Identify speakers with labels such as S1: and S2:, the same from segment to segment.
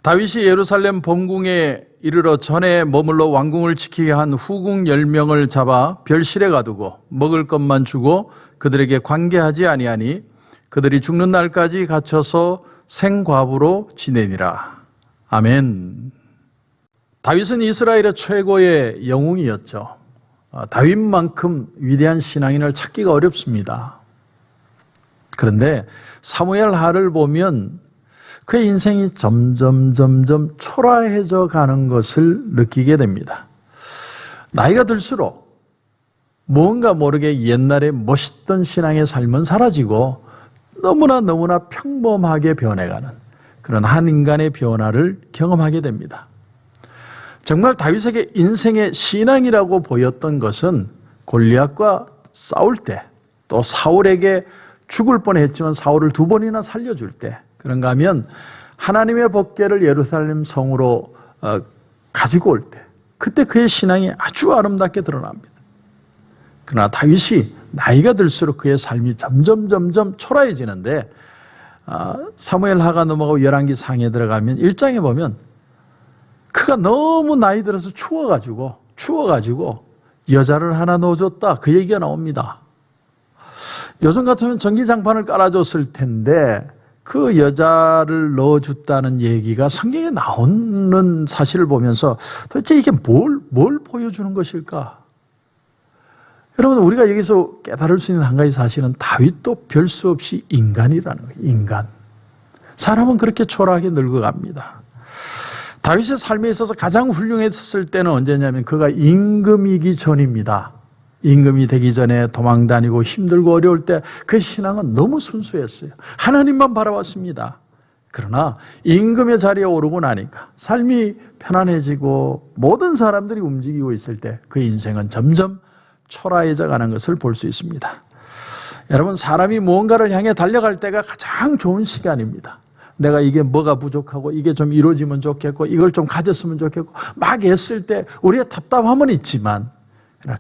S1: 다윗이 예루살렘 본궁에 이르러 전에 머물러 왕궁을 지키게 한 후궁 10명을 잡아 별실에 가두고 먹을 것만 주고 그들에게 관계하지 아니하니 그들이 죽는 날까지 갇혀서 생과부로 지내니라. 아멘. 다윗은 이스라엘의 최고의 영웅이었죠. 다윗만큼 위대한 신앙인을 찾기가 어렵습니다. 그런데 사무엘 하를 보면 그의 인생이 점점 초라해져 가는 것을 느끼게 됩니다. 나이가 들수록 뭔가 모르게 옛날에 멋있던 신앙의 삶은 사라지고 너무나 평범하게 변해가는 그런 한 인간의 변화를 경험하게 됩니다. 정말 다윗에게 인생의 신앙이라고 보였던 것은 골리앗과 싸울 때, 또 사울에게 죽을 뻔했지만 사울을 2번이나 살려줄 때, 그런가 하면 하나님의 법궤를 예루살렘 성으로 가지고 올 때, 그때 그의 신앙이 아주 아름답게 드러납니다. 그러나 다윗이 나이가 들수록 그의 삶이 점점 초라해지는데, 사무엘 하가 넘어가고 열왕기 상에 들어가면 1장에 보면 그가 너무 나이 들어서 추워가지고 여자를 하나 넣어줬다, 그 얘기가 나옵니다. 요즘 같으면 전기장판을 깔아줬을 텐데 그 여자를 넣어줬다는 얘기가 성경에 나오는 사실을 보면서 도대체 이게 뭘 보여주는 것일까? 여러분, 우리가 여기서 깨달을 수 있는 한 가지 사실은 다윗도 별 수 없이 인간이라는 거예요. 인간. 사람은 그렇게 초라하게 늙어갑니다. 다윗의 삶에 있어서 가장 훌륭했을 때는 언제냐면 그가 임금이기 전입니다. 임금이 되기 전에 도망다니고 힘들고 어려울 때 그 신앙은 너무 순수했어요. 하나님만 바라봤습니다. 그러나 임금의 자리에 오르고 나니까 삶이 편안해지고 모든 사람들이 움직이고 있을 때 그 인생은 점점 초라해져 가는 것을 볼 수 있습니다. 여러분, 사람이 무언가를 향해 달려갈 때가 가장 좋은 시간입니다. 내가 이게 뭐가 부족하고 이게 좀 이루어지면 좋겠고 이걸 좀 가졌으면 좋겠고 막 애쓸 때 우리의 답답함은 있지만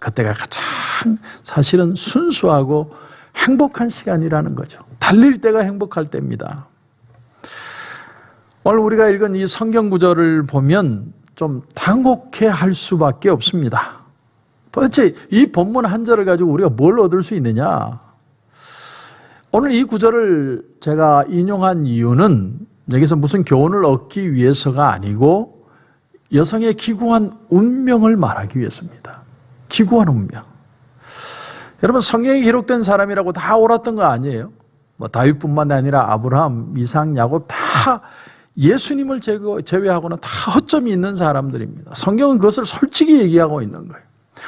S1: 그때가 가장 사실은 순수하고 행복한 시간이라는 거죠. 달릴 때가 행복할 때입니다. 오늘 우리가 읽은 이 성경 구절을 보면 좀 당혹해 할 수밖에 없습니다. 도대체 이 본문 한 절을 가지고 우리가 뭘 얻을 수 있느냐? 오늘 이 구절을 제가 인용한 이유는 여기서 무슨 교훈을 얻기 위해서가 아니고 여성의 기구한 운명을 말하기 위해서입니다. 기구한 운명. 여러분, 성경에 기록된 사람이라고 다 옳았던 거 아니에요? 다윗뿐만 아니라 아브라함, 이삭, 야곱 다 예수님을 제외하고는 다 허점이 있는 사람들입니다. 성경은 그것을 솔직히 얘기하고 있는 거예요.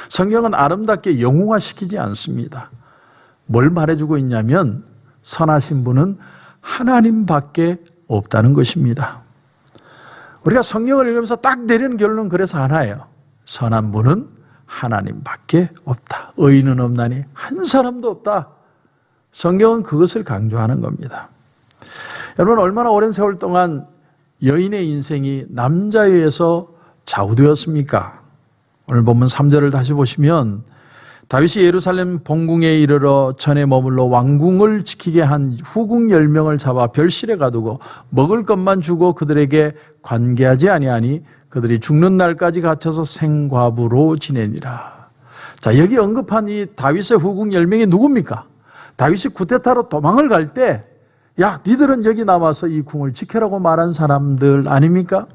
S1: 성경은 아름답게 영웅화시키지 않습니다. 뭘 말해주고 있냐면 선하신 분은 하나님밖에 없다는 것입니다. 우리가 성경을 읽으면서 딱 내리는 결론은 그래서 하나예요. 선한 분은 하나님밖에 없다. 의인은 없나니 한 사람도 없다. 성경은 그것을 강조하는 겁니다. 여러분, 얼마나 오랜 세월 동안 여인의 인생이 남자에 의해서 좌우되었습니까? 오늘 본문 3절을 다시 보시면 다윗이 예루살렘 본궁에 이르러 전에 머물러 왕궁을 지키게 한 후궁 10명을 잡아 별실에 가두고 먹을 것만 주고 그들에게 관계하지 아니하니 그들이 죽는 날까지 갇혀서 생과부로 지내니라. 자, 여기 언급한 이 다윗의 후궁 10명이 누굽니까? 다윗이 쿠데타로 도망을 갈 때 야, 니들은 여기 남아서 이 궁을 지켜라고 말한 사람들 아닙니까?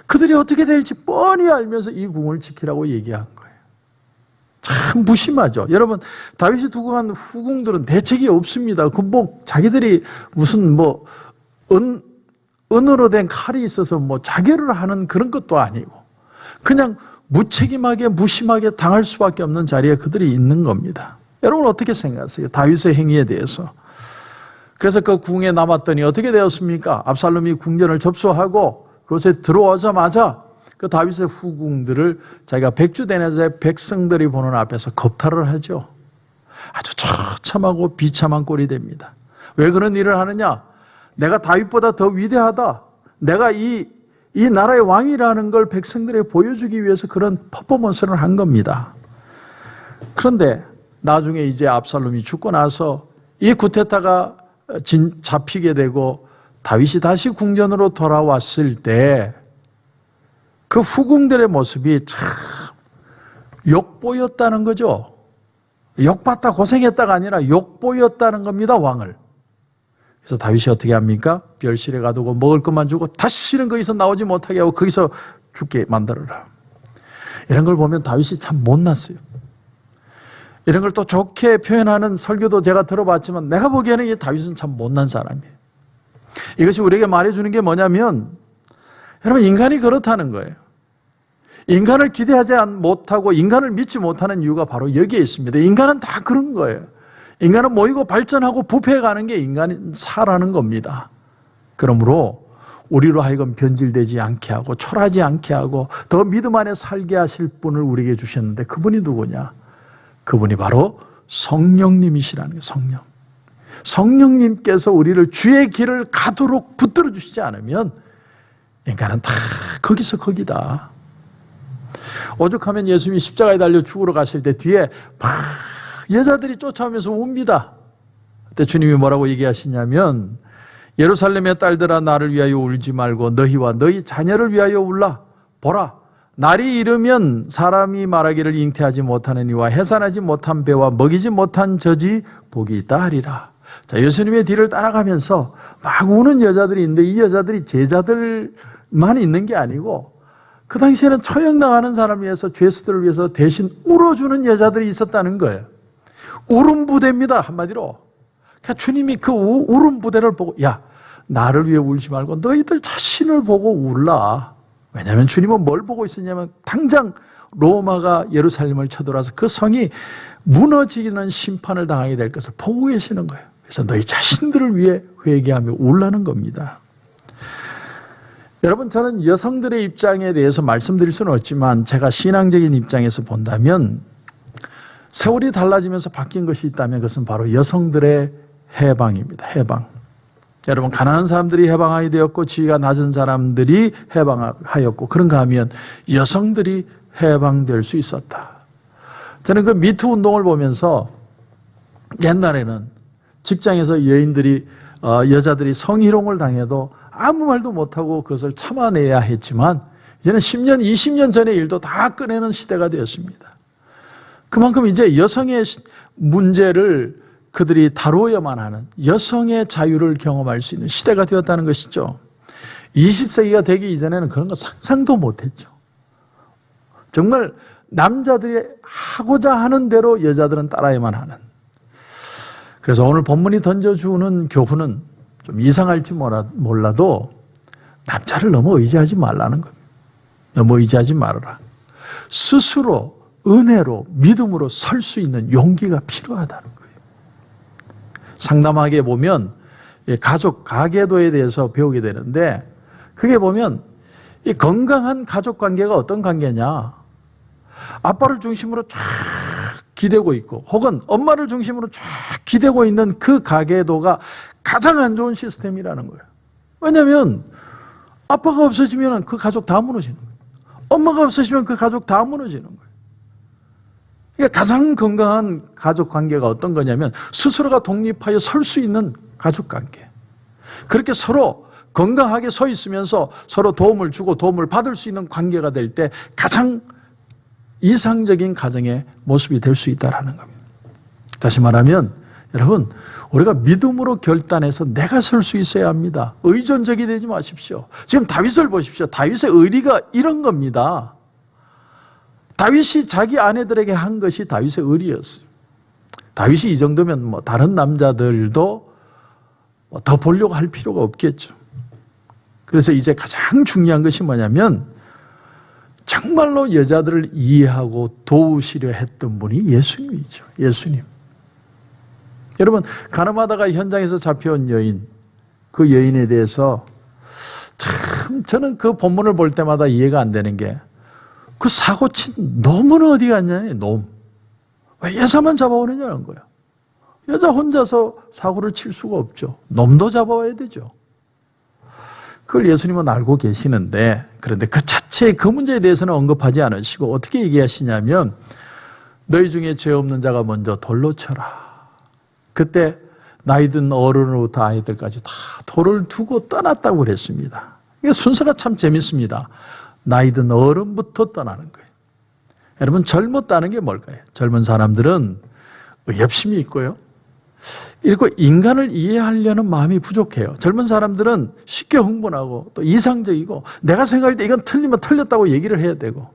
S1: 그들이 어떻게 될지 뻔히 알면서 이 궁을 지키라고 얘기한 거예요. 참 무심하죠. 여러분, 다윗이 두고 간 후궁들은 대책이 없습니다. 자기들이 무슨 은으로 된 칼이 있어서 자결을 하는 그런 것도 아니고 그냥 무책임하게 무심하게 당할 수밖에 없는 자리에 그들이 있는 겁니다. 여러분, 어떻게 생각하세요? 다윗의 행위에 대해서. 그래서 그 궁에 남았더니 어떻게 되었습니까? 압살롬이 궁전을 접수하고 그곳에 들어오자마자 그 다윗의 후궁들을 자기가 백주대낮에 백성들이 보는 앞에서 겁탈을 하죠. 아주 처참하고 비참한 꼴이 됩니다. 왜 그런 일을 하느냐? 내가 다윗보다 더 위대하다. 내가 이 나라의 왕이라는 걸 백성들에게 보여주기 위해서 그런 퍼포먼스를 한 겁니다. 그런데 나중에 이제 압살롬이 죽고 나서 이 쿠데타가 잡히게 되고 다윗이 다시 궁전으로 돌아왔을 때 그 후궁들의 모습이 참 욕보였다는 거죠. 욕받다 고생했다가 아니라 욕보였다는 겁니다, 왕을. 그래서 다윗이 어떻게 합니까? 별실에 가두고 먹을 것만 주고 다시는 거기서 나오지 못하게 하고 거기서 죽게 만들어라. 이런 걸 보면 다윗이 참 못났어요. 이런 걸 또 좋게 표현하는 설교도 제가 들어봤지만 내가 보기에는 이 다윗은 참 못난 사람이에요. 이것이 우리에게 말해주는 게 뭐냐면 여러분, 인간이 그렇다는 거예요. 인간을 기대하지 못하고 인간을 믿지 못하는 이유가 바로 여기에 있습니다. 인간은 다 그런 거예요. 인간은 모이고 발전하고 부패해가는 게 인간사라는 겁니다. 그러므로 우리로 하여금 변질되지 않게 하고 초라하지 않게 하고 더 믿음 안에 살게 하실 분을 우리에게 주셨는데 그분이 누구냐? 그분이 바로 성령님이시라는 거예요. 성령. 성령님께서 우리를 주의 길을 가도록 붙들어 주시지 않으면 인간은 다 거기서 거기다. 오죽하면 예수님이 십자가에 달려 죽으러 가실 때 뒤에 막 여자들이 쫓아오면서 웁니다. 그때 주님이 뭐라고 얘기하시냐면 예루살렘의 딸들아 나를 위하여 울지 말고 너희와 너희 자녀를 위하여 울라. 보라, 날이 이르면 사람이 말하기를 잉태하지 못하는 이와 해산하지 못한 배와 먹이지 못한 젖이 복이 있다 하리라. 자, 예수님의 뒤를 따라가면서 막 우는 여자들이 있는데 이 여자들이 제자들만 있는 게 아니고 그 당시에는 처형당하는 사람을 위해서 죄수들을 위해서 대신 울어주는 여자들이 있었다는 거예요. 울음 부대입니다, 한마디로. 그러니까 주님이 그 울음 부대를 보고 야, 나를 위해 울지 말고 너희들 자신을 보고 울라. 왜냐하면 주님은 뭘 보고 있었냐면 당장 로마가 예루살렘을 쳐들어와서 그 성이 무너지는 심판을 당하게 될 것을 보고 계시는 거예요. 그래서 너희 자신들을 위해 회개하며 울라는 겁니다. 여러분, 저는 여성들의 입장에 대해서 말씀드릴 수는 없지만 제가 신앙적인 입장에서 본다면 세월이 달라지면서 바뀐 것이 있다면 그것은 바로 여성들의 해방입니다. 해방. 여러분, 가난한 사람들이 해방하게 되었고 지위가 낮은 사람들이 해방하였고 그런가 하면 여성들이 해방될 수 있었다. 저는 그 미투 운동을 보면서 옛날에는 직장에서 여자들이 성희롱을 당해도 아무 말도 못하고 그것을 참아내야 했지만 이제는 10년, 20년 전의 일도 다 꺼내는 시대가 되었습니다. 그만큼 이제 여성의 문제를 그들이 다루어야만 하는 여성의 자유를 경험할 수 있는 시대가 되었다는 것이죠. 20세기가 되기 이전에는 그런 거 상상도 못했죠. 정말 남자들이 하고자 하는 대로 여자들은 따라야만 하는. 그래서 오늘 본문이 던져주는 교훈은 좀 이상할지 몰라도 남자를 너무 의지하지 말라는 겁니다. 너무 의지하지 말아라. 스스로 은혜로 믿음으로 설 수 있는 용기가 필요하다는 거예요. 상담하게 보면 가족 가계도에 대해서 배우게 되는데 그게 보면 이 건강한 가족 관계가 어떤 관계냐. 아빠를 중심으로 쫙 기대고 있고 혹은 엄마를 중심으로 쫙 기대고 있는 그 가계도가 가장 안 좋은 시스템이라는 거예요. 왜냐하면 아빠가 없어지면 그 가족 다 무너지는 거예요. 엄마가 없어지면 그 가족 다 무너지는 거예요. 그러니까 가장 건강한 가족 관계가 어떤 거냐면 스스로가 독립하여 설 수 있는 가족 관계. 그렇게 서로 건강하게 서 있으면서 서로 도움을 주고 도움을 받을 수 있는 관계가 될 때 가장 이상적인 가정의 모습이 될 수 있다는 겁니다. 다시 말하면 여러분, 우리가 믿음으로 결단해서 내가 설 수 있어야 합니다. 의존적이 되지 마십시오. 지금 다윗을 보십시오. 다윗의 의리가 이런 겁니다. 다윗이 자기 아내들에게 한 것이 다윗의 의리였어요. 다윗이 이 정도면 다른 남자들도 더 보려고 할 필요가 없겠죠. 그래서 이제 가장 중요한 것이 뭐냐면 정말로 여자들을 이해하고 도우시려 했던 분이 예수님이죠. 예수님. 여러분, 가늠하다가 현장에서 잡혀온 여인, 그 여인에 대해서 참 저는 그 본문을 볼 때마다 이해가 안 되는 게 그 사고친 놈은 어디 갔냐니, 놈. 왜 여자만 잡아오느냐는 거야. 여자 혼자서 사고를 칠 수가 없죠. 놈도 잡아와야 되죠. 그걸 예수님은 알고 계시는데 그런데 그 자체의 그 문제에 대해서는 언급하지 않으시고 어떻게 얘기하시냐면 너희 중에 죄 없는 자가 먼저 돌로 쳐라. 그때 나이든 어른으로부터 아이들까지 다 돌을 두고 떠났다고 그랬습니다. 이게 순서가 참 재밌습니다. 나이든 어른부터 떠나는 거예요. 여러분, 젊었다는 게 뭘까요? 젊은 사람들은 의협심이 있고요. 그리고 인간을 이해하려는 마음이 부족해요. 젊은 사람들은 쉽게 흥분하고 또 이상적이고 내가 생각할 때 이건 틀리면 틀렸다고 얘기를 해야 되고,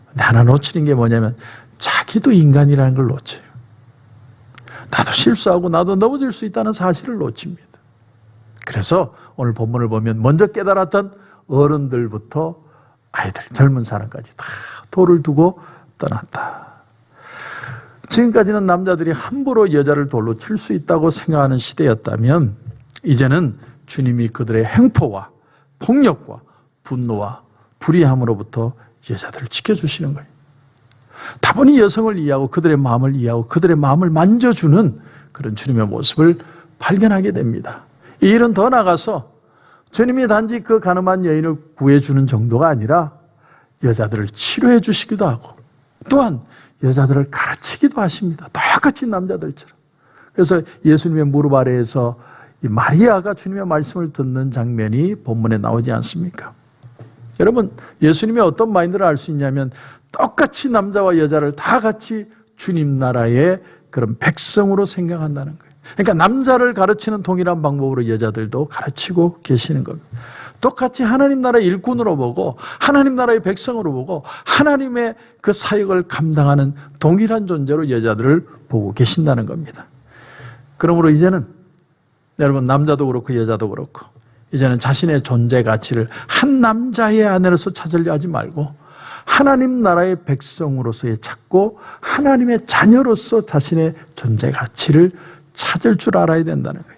S1: 근데 하나 놓치는 게 뭐냐면 자기도 인간이라는 걸 놓쳐요. 나도 실수하고 나도 넘어질 수 있다는 사실을 놓칩니다. 그래서 오늘 본문을 보면 먼저 깨달았던 어른들부터 아이들, 젊은 사람까지 다 돌을 두고 떠났다. 지금까지는 남자들이 함부로 여자를 돌로 칠 수 있다고 생각하는 시대였다면 이제는 주님이 그들의 행포와 폭력과 분노와 불의함으로부터 여자들을 지켜주시는 거예요. 다분히 여성을 이해하고 그들의 마음을 이해하고 그들의 마음을 만져주는 그런 주님의 모습을 발견하게 됩니다. 이 일은 더 나아가서 주님이 단지 그 가늠한 여인을 구해주는 정도가 아니라 여자들을 치료해 주시기도 하고 또한 여자들을 가르치기도 하십니다. 똑같이 남자들처럼. 그래서 예수님의 무릎 아래에서 이 마리아가 주님의 말씀을 듣는 장면이 본문에 나오지 않습니까? 여러분, 예수님의 어떤 마인드를 알 수 있냐면 똑같이 남자와 여자를 다 같이 주님 나라의 그런 백성으로 생각한다는 거예요. 그러니까 남자를 가르치는 동일한 방법으로 여자들도 가르치고 계시는 겁니다. 똑같이 하나님 나라의 일꾼으로 보고 하나님 나라의 백성으로 보고 하나님의 그 사역을 감당하는 동일한 존재로 여자들을 보고 계신다는 겁니다. 그러므로 이제는 여러분, 남자도 그렇고 여자도 그렇고 이제는 자신의 존재 가치를 한 남자의 아내로서 찾으려 하지 말고 하나님 나라의 백성으로서의 찾고 하나님의 자녀로서 자신의 존재 가치를 찾을 줄 알아야 된다는 거예요.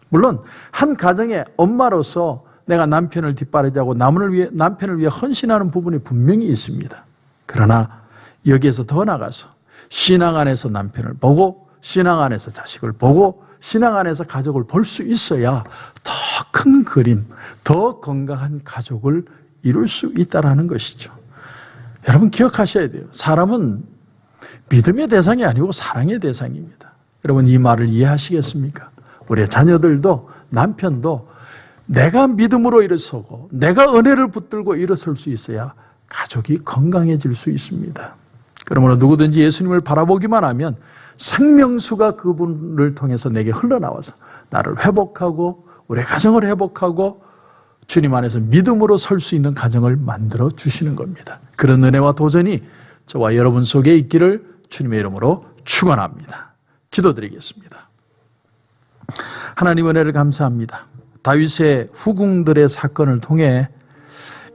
S1: 물론 한 가정의 엄마로서 내가 남편을 뒷바라지하고 남편을 위해 헌신하는 부분이 분명히 있습니다. 그러나 여기에서 더 나가서 신앙 안에서 남편을 보고 신앙 안에서 자식을 보고 신앙 안에서 가족을 볼 수 있어야 더 큰 그림, 더 건강한 가족을 이룰 수 있다는 것이죠. 여러분, 기억하셔야 돼요. 사람은 믿음의 대상이 아니고 사랑의 대상입니다. 여러분, 이 말을 이해하시겠습니까? 우리의 자녀들도 남편도 내가 믿음으로 일어서고 내가 은혜를 붙들고 일어설 수 있어야 가족이 건강해질 수 있습니다. 그러므로 누구든지 예수님을 바라보기만 하면 생명수가 그분을 통해서 내게 흘러나와서 나를 회복하고 우리 가정을 회복하고 주님 안에서 믿음으로 설 수 있는 가정을 만들어 주시는 겁니다. 그런 은혜와 도전이 저와 여러분 속에 있기를 주님의 이름으로 축원합니다. 기도드리겠습니다. 하나님, 은혜를 감사합니다. 다윗의 후궁들의 사건을 통해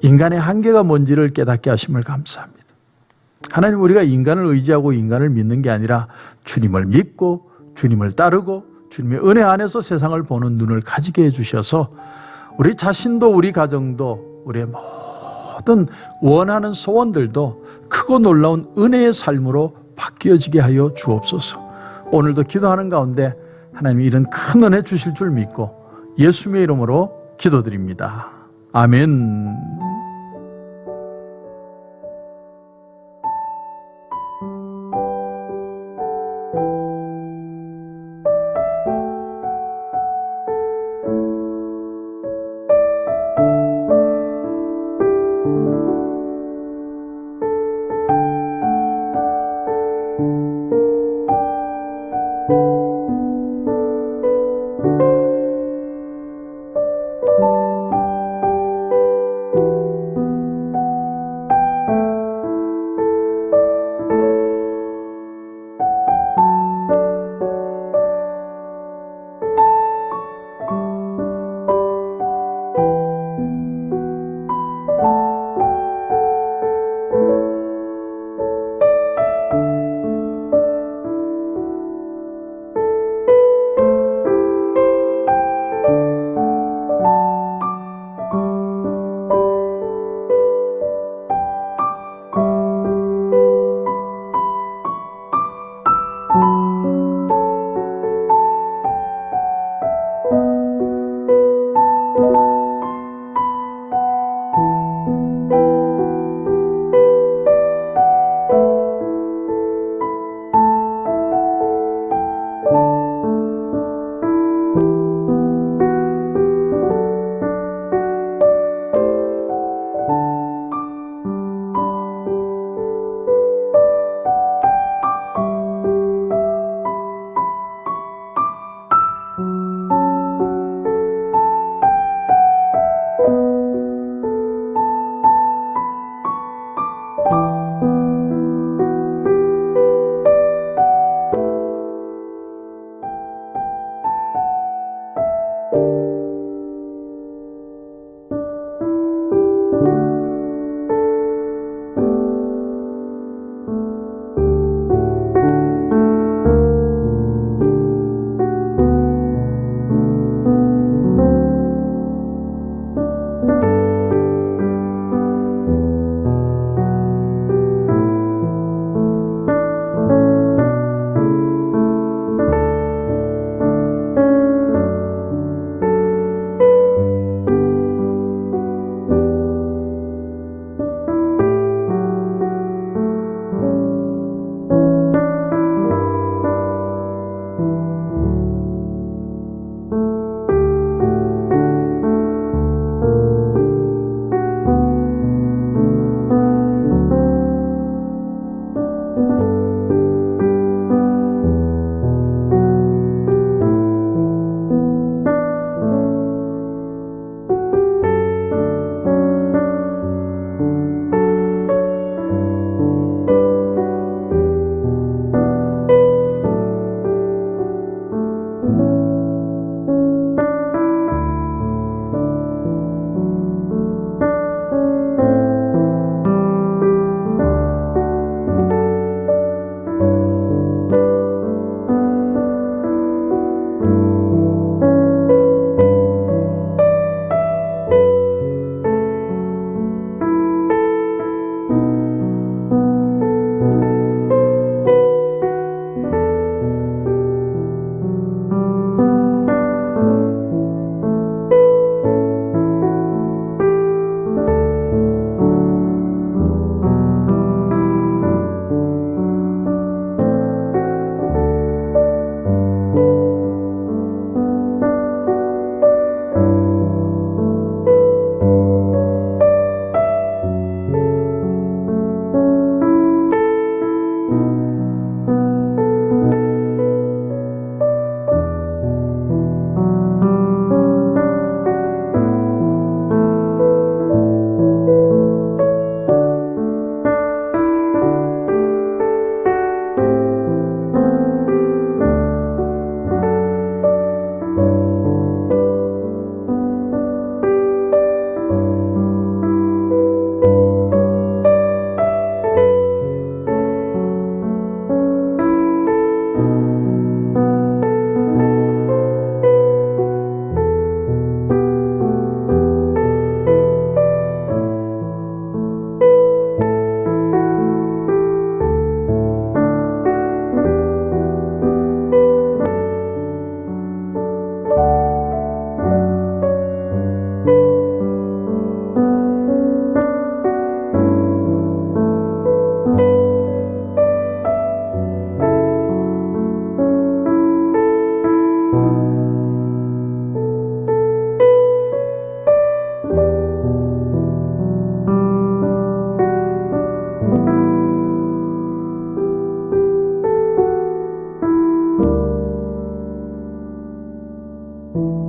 S1: 인간의 한계가 뭔지를 깨닫게 하심을 감사합니다. 하나님, 우리가 인간을 의지하고 인간을 믿는 게 아니라 주님을 믿고 주님을 따르고 주님의 은혜 안에서 세상을 보는 눈을 가지게 해주셔서 우리 자신도 우리 가정도 우리의 모든 원하는 소원들도 크고 놀라운 은혜의 삶으로 바뀌어지게 하여 주옵소서. 오늘도 기도하는 가운데 하나님 이런 큰 은혜 주실 줄 믿고 예수님의 이름으로 기도드립니다. 아멘.
S2: 주